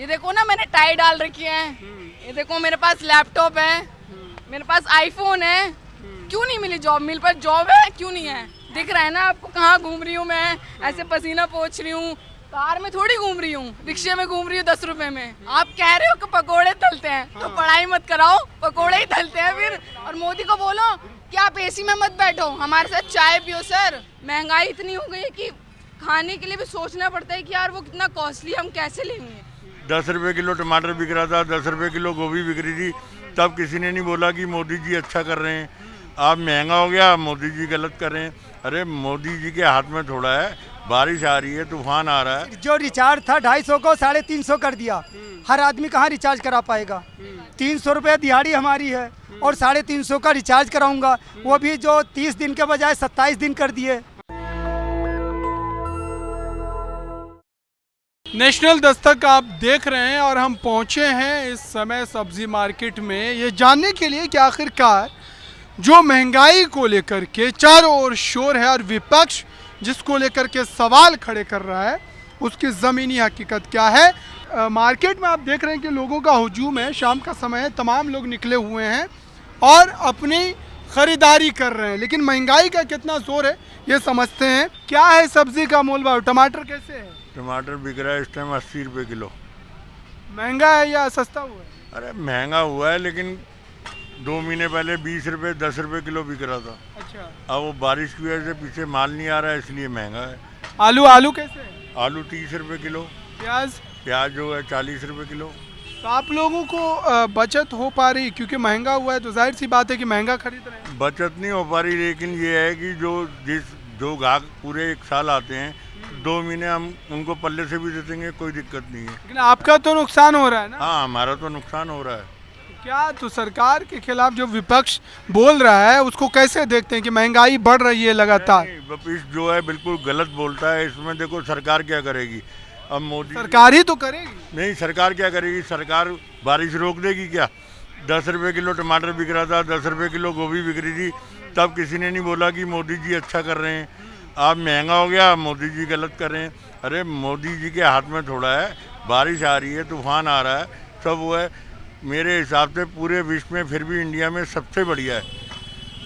ये देखो ना, मैंने टाई डाल रखी है। ये देखो, मेरे पास लैपटॉप है, मेरे पास आईफोन है। क्यों नहीं मिली जॉब? मिल पर जॉब है, क्यों नहीं है? दिख रहा है ना आपको कहाँ घूम रही हूँ मैं, ऐसे पसीना पोंछ रही हूँ। कार में थोड़ी घूम रही हूँ, रिक्शे में घूम रही हूँ 10 रुपए में। आप कह रहे हो कि पकोड़े तलते हैं, तो पढ़ाई मत कराओ, पकोड़े ही तलते हैं फिर। और मोदी को बोलो कि आप एसी में मत बैठो, हमारे साथ चाय पियो। सर, महंगाई इतनी हो गई है कि खाने के लिए भी सोचना पड़ता है कि यार वो कितना कॉस्टली, हम कैसे लेंगे। 10 रुपए किलो टमाटर बिक रहा था, 10 रुपए किलो गोभी बिक रही थी, तब किसी ने नहीं बोला कि मोदी जी अच्छा कर रहे हैं। अब महंगा हो गया, मोदी जी गलत कर रहे हैं। अरे मोदी जी के हाथ में थोड़ा है, बारिश आ रही है, तूफान आ रहा है। जो रिचार्ज था 250 को 350 कर दिया। हर आदमी कहाँ रिचार्ज करा पाएगा? 300 रुपये दिहाड़ी हमारी है और 350 का रिचार्ज कराऊंगा, वो भी जो 30 दिन के बजाय 27 दिन कर दिए। नेशनल दस्तक आप देख रहे हैं और हम पहुंचे हैं इस समय सब्जी मार्केट में, ये जानने के लिए कि आखिरकार जो महंगाई को लेकर के चारों ओर शोर है और विपक्ष जिसको लेकर के सवाल खड़े कर रहा है, उसकी ज़मीनी हकीकत क्या है। मार्केट में आप देख रहे हैं कि लोगों का हुजूम है, शाम का समय है, तमाम लोग निकले हुए हैं और अपनी ख़रीदारी कर रहे हैं। लेकिन महंगाई का कितना जोर है ये समझते हैं। क्या है सब्जी का मोल भाव? टमाटर कैसे है? टमाटर बिक रहा है इस टाइम 80 रुपये किलो। महंगा है या सस्ता हुआ है? अरे महंगा हुआ है, लेकिन 2 महीने पहले 20 रुपये 10 रुपये किलो बिक रहा था। अच्छा, अब वो बारिश की वजह से पीछे माल नहीं आ रहा है, इसलिए महंगा है। आलू कैसे है? आलू 30 रुपये किलो, प्याज प्याज जो है 40 रुपये किलो। तो आप लोगों को बचत हो पा रही? क्योंकि महंगा हुआ है तो जाहिर सी बात है कि महंगा खरीद रहे हैं। बचत नहीं हो पा रही, लेकिन ये है कि जो ग्राहक पूरे 1 साल आते हैं, 2 महीने हम उनको पल्ले से भी दे देंगे, कोई दिक्कत नहीं है। लेकिन आपका तो नुकसान हो रहा है ना। हाँ, हमारा तो नुकसान हो रहा है। तो क्या तो सरकार के खिलाफ जो विपक्ष बोल रहा है उसको कैसे देखते हैं कि महंगाई बढ़ रही है लगातार? नहीं, विपक्ष जो है बिल्कुल गलत बोलता है। इसमें देखो सरकार क्या करेगी? अब मोदी सरकार ही तो करेगी। नहीं, सरकार क्या करेगी? सरकार बारिश रोक देगी क्या? 10 रुपये किलो टमाटर बिक रहा था, 10 रुपये किलो गोभी बिक रही थी, तब किसी ने नहीं बोला कि मोदी जी अच्छा कर रहे हैं। अब महंगा हो गया, मोदी जी गलत कर रहे हैं। अरे मोदी जी के हाथ में थोड़ा है, बारिश आ रही है, तूफान आ रहा है, सब वो है। मेरे हिसाब से पूरे विश्व में फिर भी इंडिया में सबसे बढ़िया है।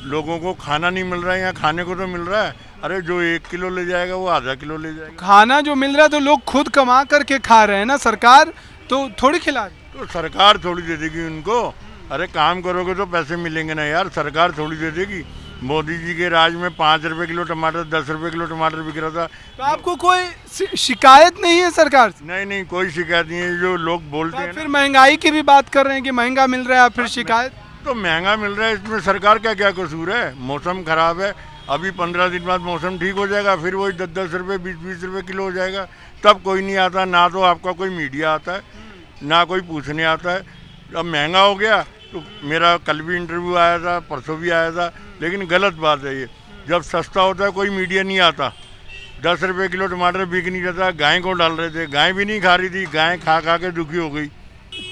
लोगों को खाना नहीं मिल रहा है, यहाँ खाने को तो मिल रहा है। अरे जो 1 किलो ले जाएगा वो आधा किलो ले जाएगा। खाना जो मिल रहा है तो लोग खुद कमा करके खा रहे हैं ना, सरकार तो थोड़ी खिला रही। तो सरकार थोड़ी दे देगी उनको। अरे काम करोगे तो पैसे मिलेंगे ना यार, सरकार थोड़ी दे देगी। मोदी जी के राज में 5 रुपये किलो टमाटर, 10 रुपये किलो टमाटर बिक रहा था। तो आपको कोई शिकायत नहीं है सरकार से? नहीं, कोई शिकायत नहीं है। जो लोग बोलते हैं फिर महंगाई की भी बात कर रहे हैं कि महंगा मिल रहा है, फिर शिकायत? तो महंगा मिल रहा है, इसमें सरकार का क्या कसूर है? मौसम खराब है, अभी 15 दिन बाद मौसम ठीक हो जाएगा, फिर वही 10-10 रुपये 20-20 रुपये किलो हो जाएगा। तब कोई नहीं आता, ना तो आपका कोई मीडिया आता है, ना कोई पूछने आता है। अब महंगा हो गया तो मेरा कल भी इंटरव्यू आया था, परसों भी आया था, लेकिन गलत बात है ये। जब सस्ता होता है कोई मीडिया नहीं आता। 10 रुपये किलो टमाटर बिक नहीं रहता, गाय को डाल रहे थे, गाय भी नहीं खा रही थी, गाय खा खा के दुखी हो गई।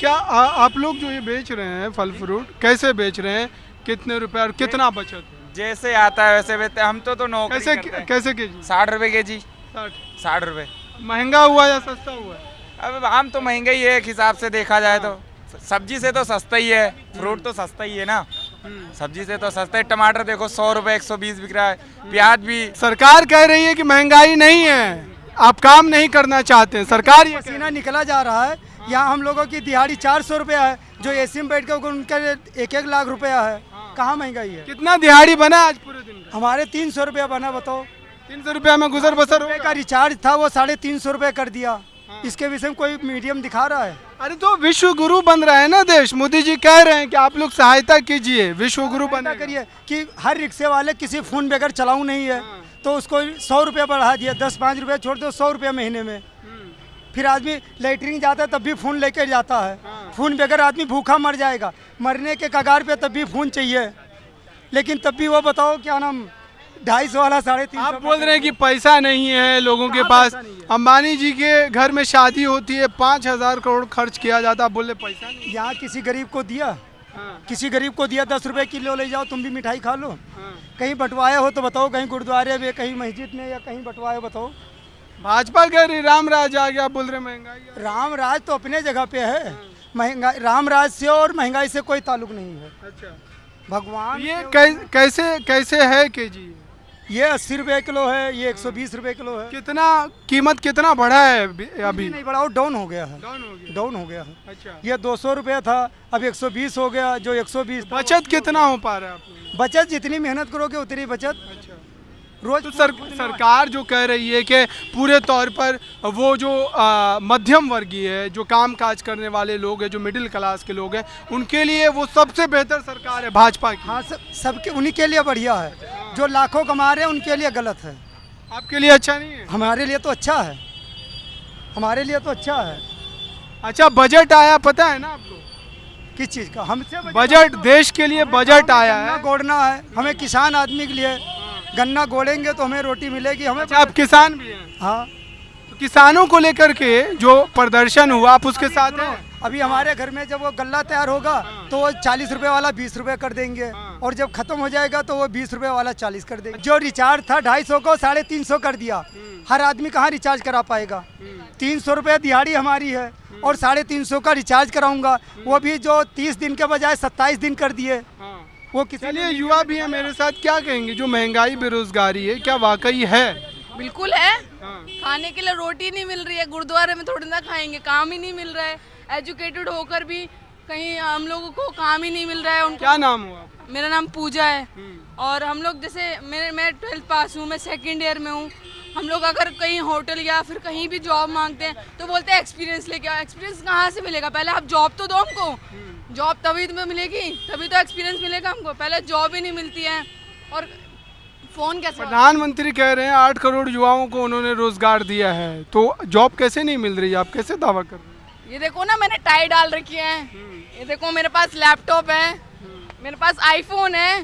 क्या आप लोग जो ये बेच रहे हैं फल फ्रूट, कैसे बेच रहे हैं? कितने रुपए और कितना बचत? जैसे आता है वैसे बेचते हैं। हम तो नौकरी करते हैं। कैसे केजी? 60 रुपए केजी। 60 रुपए। महंगा हुआ या सस्ता हुआ? अब आम तो महंगा ही है, एक हिसाब से देखा जाए तो। सब्जी से तो सस्ता ही है, फ्रूट तो सस्ता ही है ना। सब्जी से तो सस्ता है। टमाटर देखो 100 रुपए 120 बिक रहा है, प्याज भी। सरकार कह रही है कि महंगाई नहीं है, आप काम नहीं करना चाहते हैं। सरकार ये पसीना निकला जा रहा है। यहाँ हम लोगों की दिहाड़ी 400 रुपया है, जो एसी में बैठ के उनका 1-1 लाख रुपया है। कहाँ महंगाई है? कितना दिहाड़ी बना आज पूरे दिन का? हमारे 300 रुपया बना, बताओ। 300 रुपया में गुजर बसर रुपये का रिचार्ज था, वो 350 रुपये कर दिया। इसके विषय में कोई मीडियम दिखा रहा है? अरे तो विश्व गुरु बन रहा है ना देश। मोदी जी कह रहे हैं कि आप लोग सहायता कीजिए, विश्व गुरु बने करिए कि हर रिक्शे वाले किसी फोन बगैर चलाऊ नहीं है, तो उसको 100 रुपया बढ़ा दिया, 10-5 रुपये छोड़ दो, 100 रुपया महीने में। फिर आदमी लेटरिन जाता है तब भी फ़ोन लेकर जाता है। फ़ोन बगैर आदमी भूखा मर जाएगा, मरने के कगार पे तब भी फ़ोन चाहिए। लेकिन तब भी वो बताओ क्या नाम 250 वाला 350। आप बोल रहे हैं कि पैसा नहीं है लोगों के पास। अंबानी जी के घर में शादी होती है, 5,000 करोड़ खर्च किया जाता, आप बोल रहे पैसा नहीं। यहाँ किसी गरीब को दिया, किसी गरीब को दिया 10 रुपये किलो ले जाओ, तुम भी मिठाई खा लो। कहीं बंटवाए हो तो बताओ, कहीं गुरुद्वारे में, कहीं मस्जिद में, या कहीं बंटवाए हो बताओ। भाजपा कह रही राम राज आ गया, बोल रहे महंगाई आ गई। राम राज तो अपने जगह पे है, महंगाई राम राज से और महंगाई से कोई ताल्लुक नहीं है। अच्छा, भगवान ये के- कैसे कैसे है केजी? ये 80 रुपए किलो है, ये 120 रुपए किलो है। कितना कीमत कितना बढ़ा है अभी? नहीं बढ़ा, वो डाउन हो गया है, डाउन हो गया। डाउन हो गया है। अच्छा, ये 200 रुपये था, अब 120 हो गया। जो 120 था, बचत कितना हो पा रहा है आप लोगों बचत जितनी मेहनत करोगे उतनी बचत। की? अच्छा, रोज तो सरकार जो कह रही है कि पूरे तौर पर वो जो मध्यम वर्गीय है, जो काम काज करने वाले लोग हैं, जो मिडिल क्लास के लोग हैं, उनके लिए वो सबसे बेहतर सरकार है भाजपा की। हाँ, सबके उन्हीं के लिए बढ़िया है। जो लाखों कमा रहे हैं उनके लिए गलत है, आपके लिए अच्छा नहीं है? हमारे लिए तो अच्छा है, हमारे लिए तो अच्छा है। अच्छा, बजट आया, पता है ना आपको? किस चीज़ का? हमसे बजट, देश के लिए बजट आया गन्ना है। गोड़ना है, हमें किसान आदमी के लिए गन्ना गोड़ेंगे तो हमें रोटी मिलेगी। हमें अच्छा, आप किसान भी हैं, हाँ, तो किसानों को लेकर के जो प्रदर्शन हुआ आप उसके साथ हैं? अभी हमारे घर में जब वो गल्ला तैयार होगा तो वो 40 रुपए वाला 20 रुपए कर देंगे, और जब खत्म हो जाएगा तो वो 20 रुपए वाला 40 कर देंगे। जो रिचार्ज था 250 को 350 कर दिया। हर आदमी कहाँ रिचार्ज करा पाएगा? 300 रुपये दिहाड़ी हमारी है और 350 का रिचार्ज कराऊंगा, वो भी जो 30 दिन के बजाय 27 दिन कर दिए। वो किसी चलिए, युवा भी है मेरे साथ, क्या कहेंगे? जो महंगाई बेरोजगारी है, क्या वाकई है? बिल्कुल है। खाने के लिए रोटी नहीं मिल रही है, गुरुद्वारे में थोड़ी ना खाएंगे, काम ही नहीं मिल रहा है। एजुकेटेड होकर भी कहीं हम लोगों को काम ही नहीं मिल रहा है। उनको क्या नाम हुआ? मेरा नाम पूजा है और हम लोग जैसे मैं 12th पास हूँ, मैं 2nd ईयर में हूँ। हम लोग अगर कहीं होटल या फिर कहीं भी जॉब मांगते हैं तो बोलते हैं एक्सपीरियंस लेके आओ। एक्सपीरियंस कहाँ से मिलेगा? पहले आप जॉब तो दो हमको, जॉब तभी तुम्हें मिलेगी, तभी तो एक्सपीरियंस मिलेगा हमको। पहले जॉब ही नहीं मिलती है और फ़ोन कैसे? प्रधानमंत्री कह रहे हैं 8 करोड़ युवाओं को उन्होंने रोजगार दिया है, तो जॉब कैसे नहीं मिल रही है? आप कैसे दावा कर रहे हैं? ये देखो ना, मैंने टाई डाल रखी है। ये देखो, मेरे पास लैपटॉप है, मेरे पास आईफोन है।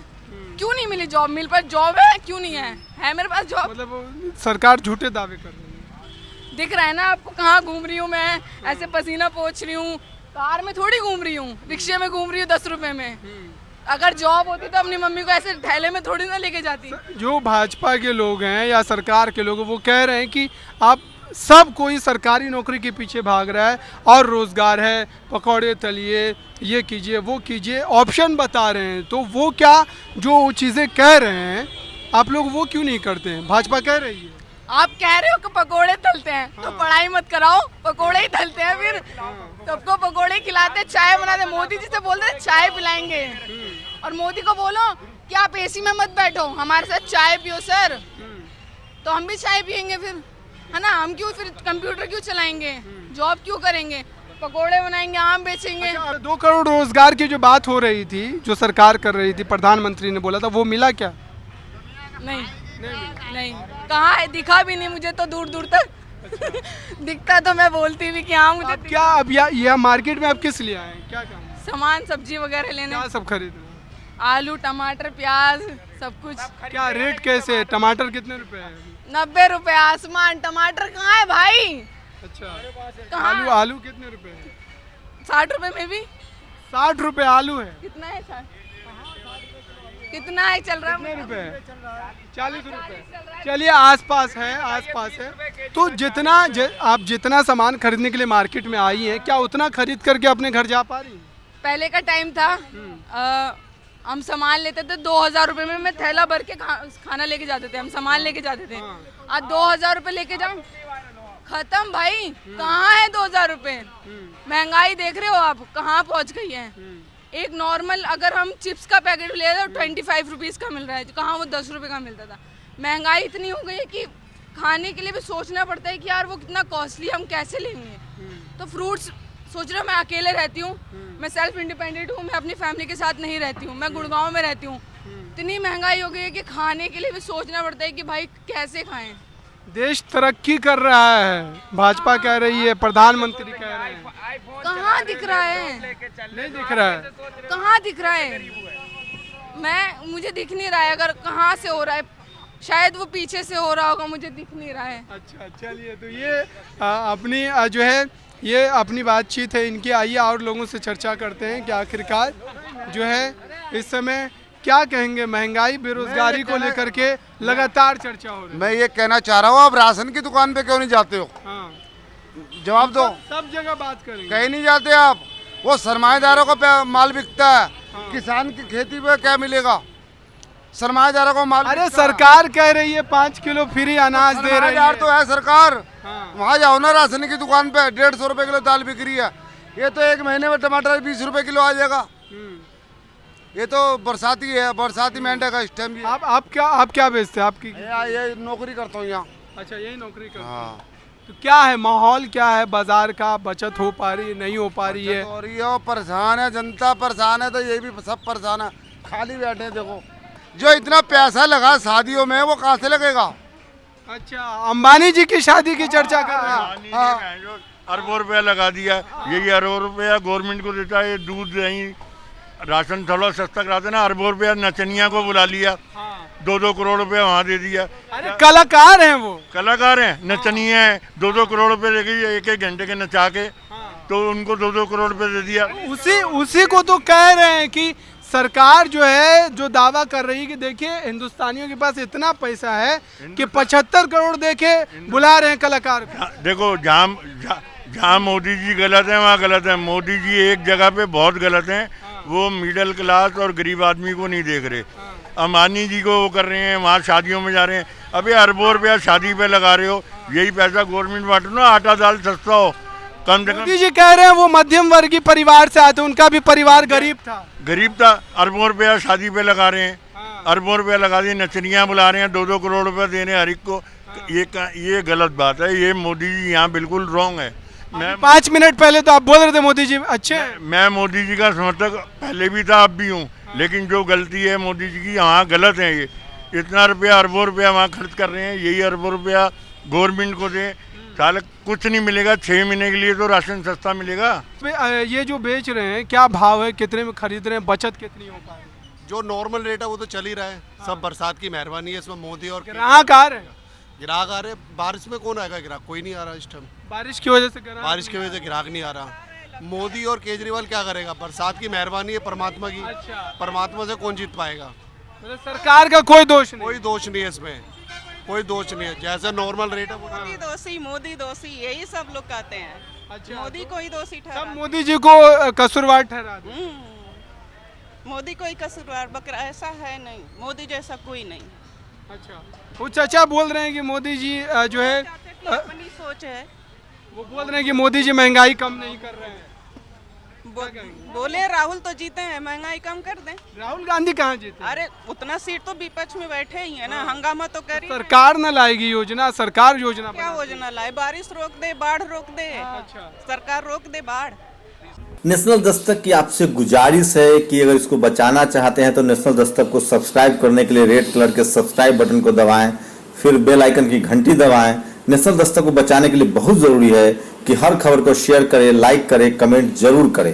क्यों नहीं मिली जॉब? मिल पर जॉब है, क्यों नहीं है मेरे पास जॉब? मतलब सरकार झूठे दावे कर रही है। दिख रहा है ना आपको कहाँ घूम रही हूँ मैं? ऐसे पसीना पोंछ रही हूँ, कार में थोड़ी घूम रही हूँ, रिक्शे में घूम रही हूँ 10 रुपए में। अगर जॉब होती तो अपनी मम्मी को ऐसे थैले में थोड़ी ना लेके जाती। जो भाजपा के लोग हैं या सरकार के लोग हैं, वो कह रहे हैं कि आप सब कोई सरकारी नौकरी के पीछे भाग रहा है और रोजगार है, पकौड़े तलिए, ये कीजिए, वो कीजिए, ऑप्शन बता रहे हैं। तो वो क्या जो चीज़ें कह रहे हैं आप लोग वो क्यों नहीं करते हैं? भाजपा कह रही है। आप कह रहे हो कि पकोड़े तलते हैं, तो पढ़ाई मत कराओ, पकोड़े ही तलते हैं। फिर सबको पकोड़े खिलाते, चाय बनाते। मोदी जी से बोलते हैं चाय पिलाएंगे, और मोदी को बोलो कि आप एसी में मत बैठो, हमारे साथ चाय पियो सर, तो हम भी चाय पियेंगे फिर, है ना? हम क्यों फिर कंप्यूटर क्यों चलाएंगे, जॉब क्यों करेंगे? पकोड़े बनाएंगे, आम बेचेंगे। 2 करोड़ रोजगार की जो बात हो रही थी, जो सरकार कर रही थी, प्रधानमंत्री ने बोला था, वो मिला क्या? नहीं नहीं, कहाँ है? दिखा भी नहीं मुझे तो दूर दूर तक। दिखता तो मैं बोलती भी कि हाँ मुझे आप क्या अब या मार्केट में आप किस लिए आए हैं? क्या काम है? सामान सब्जी वगैरह लेने। क्या सब खरीद रहे हैं? आलू, टमाटर, प्याज, सब कुछ। क्या रेट कैसे है? टमाटर कितने रुपए है? 90 रुपए आसमान। टमाटर कहाँ है भाई? अच्छा, कहाँ? आलू कितने रुपए है? 60 रुपए में भी। 60 रुपए आलू है। कितना है? 60 कितना है चल रहा कितने है? रुपए है? 40 रुपए। चलिए, आसपास है, आसपास है। तो आप जितना सामान खरीदने के लिए मार्केट में आई हैं, क्या उतना खरीद करके अपने घर जा पा रही हैं? पहले का टाइम था, हम सामान लेते थे 2000 रुपए में, मैं थैला भर के खाना लेके जाते थे, हम सामान लेके जाते थे। आज 2000 रुपए लेके जाऊं, खत्म भाई। कहाँ है 2000 रुपए? महंगाई देख रहे हो आप कहाँ पहुँच गई है। एक नॉर्मल अगर हम चिप्स का पैकेट ले तो 25 रुपीज़ का मिल रहा है, कहाँ वो 10 रुपए का मिलता था। महंगाई इतनी हो गई है कि खाने के लिए भी सोचना पड़ता है कि यार वो कितना कॉस्टली, हम कैसे लेंगे। तो फ्रूट्स सोच रहे हो, मैं अकेले रहती हूँ, मैं सेल्फ इंडिपेंडेंट हूँ, मैं अपनी फैमिली के साथ नहीं रहती हूँ, मैं गुड़गांव में रहती हूँ। इतनी महंगाई हो गई है कि खाने के लिए भी सोचना पड़ता है कि भाई कैसे खाएं। देश तरक्की कर रहा है, भाजपा कह रही है, प्रधानमंत्री कह रहे हैं। कहाँ दिख रहा है? नहीं दिख रहा है। कहाँ दिख रहा है? मुझे दिख नहीं रहा है। अगर कहाँ से हो रहा है, शायद वो पीछे से हो रहा होगा, मुझे दिख नहीं रहा है। अच्छा, चलिए, तो ये अपनी जो है ये अपनी बातचीत है इनकी। आइए और लोगों से चर्चा करते हैं कि आखिरकार जो है इस समय क्या कहेंगे? महंगाई बेरोजगारी को लेकर के लगातार चर्चा हो रही है। मैं ये कहना चाह रहा हूँ, आप राशन की दुकान पे क्यों नहीं जाते हो? हाँ, जवाब दो। सब जगह बात करेंगे। कहीं नहीं जाते आप। वो सरमाएदारों को माल बिकता है, किसान की खेती पे क्या मिलेगा? सरमाएदारों को माल अरे बिकता है। सरकार कह रही है 5 किलो फ्री अनाज दे रही सरमाएदार है। तो है सरकार। हाँ। वहाँ जाओ ना, राशन की दुकान पे 150 रुपए किलो दाल बिक रही है। ये तो एक महीने में टमाटर 20 रुपए किलो आ जाएगा। ये तो बरसाती है, बरसाती मेंढक का इस टाइम भी। आप क्या बेचते हैं? आपकी ये नौकरी करता हूँ यहाँ। अच्छा, यही नौकरी करते हैं। हाँ, तो क्या है माहौल, क्या है बाजार का? बचत हो पा रही है, नहीं हो पा रही है? और ये परेशान है, जनता परेशान है, तो ये भी सब परेशान है। खाली बैठे हैं। देखो, जो इतना पैसा लगा शादियों में, वो कहाँ से लगेगा? अच्छा, अंबानी जी की शादी की चर्चा कर रहे हैं। हाँ। अरबों रुपया लगा दिया, यही अरबों रुपया गवर्नमेंट को देता है। दूध दही राशन थोड़ा सस्ता कराते ना, अरबों रुपया नचनिया को बुला लिया, 2-2 करोड़ रुपया वहाँ दे दिया। अरे कलाकार हैं वो, कलाकार हैं, नचनिया है, 2-2 करोड़ रुपए दे गई एक घंटे के नचा के, तो उनको 2-2 करोड़ रुपए दे दिया। उसी को तो कह रहे हैं कि सरकार जो है, जो दावा कर रही है कि देखिए हिंदुस्तानियों के पास इतना पैसा है कि 75 करोड़ देके बुला रहे हैं कलाकार को। देखो, जहाँ मोदी जी गलत है वहाँ गलत है। मोदी जी एक जगह पे बहुत गलत हैं, वो मिडिल क्लास और गरीब आदमी को नहीं देख रहे। अंबानी जी को वो कर रहे हैं, वहाँ शादियों में जा रहे हैं। अबे अरबों रुपया शादी पे लगा रहे हो, यही पैसा गवर्नमेंट बांटो ना, आटा दाल सस्ता हो कम से कम। मोदी जी कह रहे हैं वो मध्यम वर्गीय परिवार से आते, उनका भी परिवार गरीब था। अरबों रुपया शादी पे लगा रहे हैं, अरबों रुपया लगा दिए, नचनियाँ बुला रहे हैं, 2-2 करोड़ रुपया दे रहे हैं हर एक को। ये गलत बात है। ये मोदी जी यहाँ बिल्कुल रॉन्ग है। मैं 5 मिनट पहले तो आप बोल रहे थे मोदी जी अच्छे हैं। मैं मोदी जी का समर्थक पहले भी था, अब भी हूँ, लेकिन जो गलती है मोदी जी की, यहाँ गलत है। ये इतना रुपया, अरबों रुपया वहाँ खर्च कर रहे हैं, यही अरबों रुपया गवर्नमेंट को दें, साल कुछ नहीं मिलेगा। 6 महीने के लिए तो राशन सस्ता मिलेगा। ये जो बेच रहे हैं क्या भाव है, कितने में खरीद रहे हैं, बचत कितनी हो पा रही है? जो नॉर्मल रेट है वो तो चल ही रहा है। सब बरसात की मेहरबानी है, इसमें मोदी और ग्राहक आ रहे हैं। ग्राहक आ रहे। बारिश में कौन आएगा ग्राहक? कोई नहीं आ रहा इस टाइम। बारिश की वजह से ग्राहक बारिश की वजह से ग्राहक नहीं आ रहा। मोदी और केजरीवाल क्या करेगा? बरसात की मेहरबानी है परमात्मा की। अच्छा। परमात्मा से कौन जीत पाएगा? मतलब सरकार का कोई दोष नहीं। कोई दोष नहीं है इसमें, कोई दोष नहीं है। जैसे नॉर्मल रेट है वो मोदी दोषी यही सब लोग कहते हैं। अच्छा, मोदी को ही दोषी ठहरा। सब मोदी जी को कसूरवार ठहरा दे। मोदी कोई कसूरवार बकरा ऐसा है नहीं, मोदी जैसा कोई नहीं। अच्छा, वो चाचा बोल रहे हैं कि मोदी जी जो है अपनी सोच है। वो बोल रहे हैं कि मोदी जी महंगाई कम नहीं कर रहे हैं। बोले राहुल तो जीते हैं, महंगाई कम कर दें। राहुल गांधी कहाँ जीते? अरे उतना सीट तो विपक्ष में बैठे ही है ना, हंगामा तो करी। सरकार न लाएगी योजना, सरकार योजना क्या योजना लाए? बारिश रोक दे, बाढ़ रोक दे। अच्छा, सरकार रोक दे बाढ़। नेशनल दस्तक की आपसे गुजारिश है कि अगर इसको बचाना चाहते हैं तो नेशनल दस्तक को सब्सक्राइब करने के लिए रेड कलर के सब्सक्राइब बटन को दबाएं, फिर बेल आइकन की घंटी दबाएं। नेशनल दस्तक को बचाने के लिए बहुत जरूरी है कि हर खबर को शेयर करें, लाइक करें, कमेंट जरूर करें।